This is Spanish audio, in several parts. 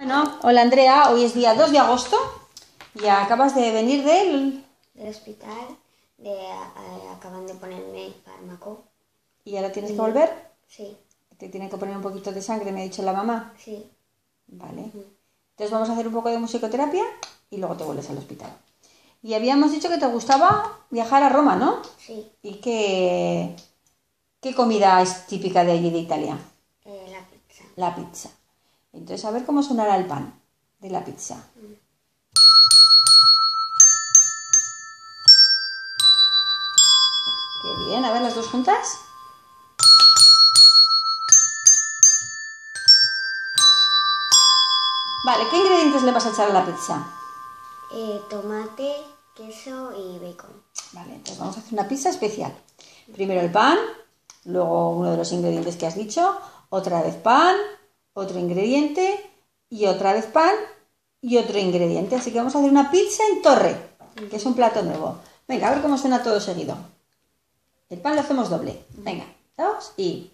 Bueno, hola Andrea, hoy es día 2 de agosto y acabas de venir del hospital, acaban de ponerme el fármaco. ¿Y ahora tienes que volver? Sí. ¿Te tienen que poner un poquito de sangre, me ha dicho la mamá? Sí. Vale. Entonces vamos a hacer un poco de musicoterapia y luego te vuelves al hospital. Y habíamos dicho que te gustaba viajar a Roma, ¿no? Sí. ¿Y qué comida es típica de allí de Italia? La pizza. La pizza. Entonces a ver cómo sonará el pan de la pizza. Qué bien, a ver las dos juntas. Vale, ¿qué ingredientes le vas a echar a la pizza? Tomate, queso y bacon. Vale, entonces vamos a hacer una pizza especial. Primero el pan, luego uno de los ingredientes que has dicho, otra vez pan, otro ingrediente y otra vez pan y otro ingrediente. Así que vamos a hacer una pizza en torre, que es un plato nuevo. Venga, a ver cómo suena todo seguido. El pan lo hacemos doble. Venga, 2 y...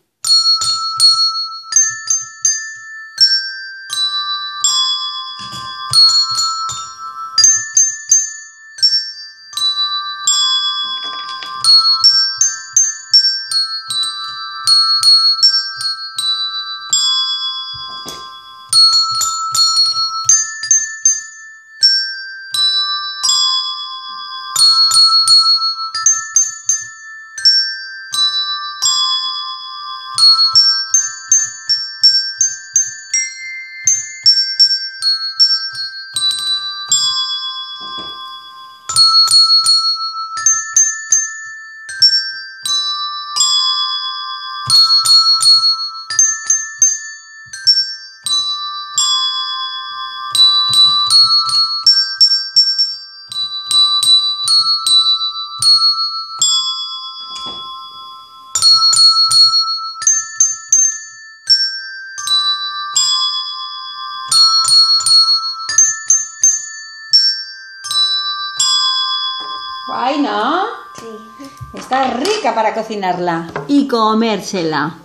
Guay, ¿no? Sí. Está rica para cocinarla y comérsela.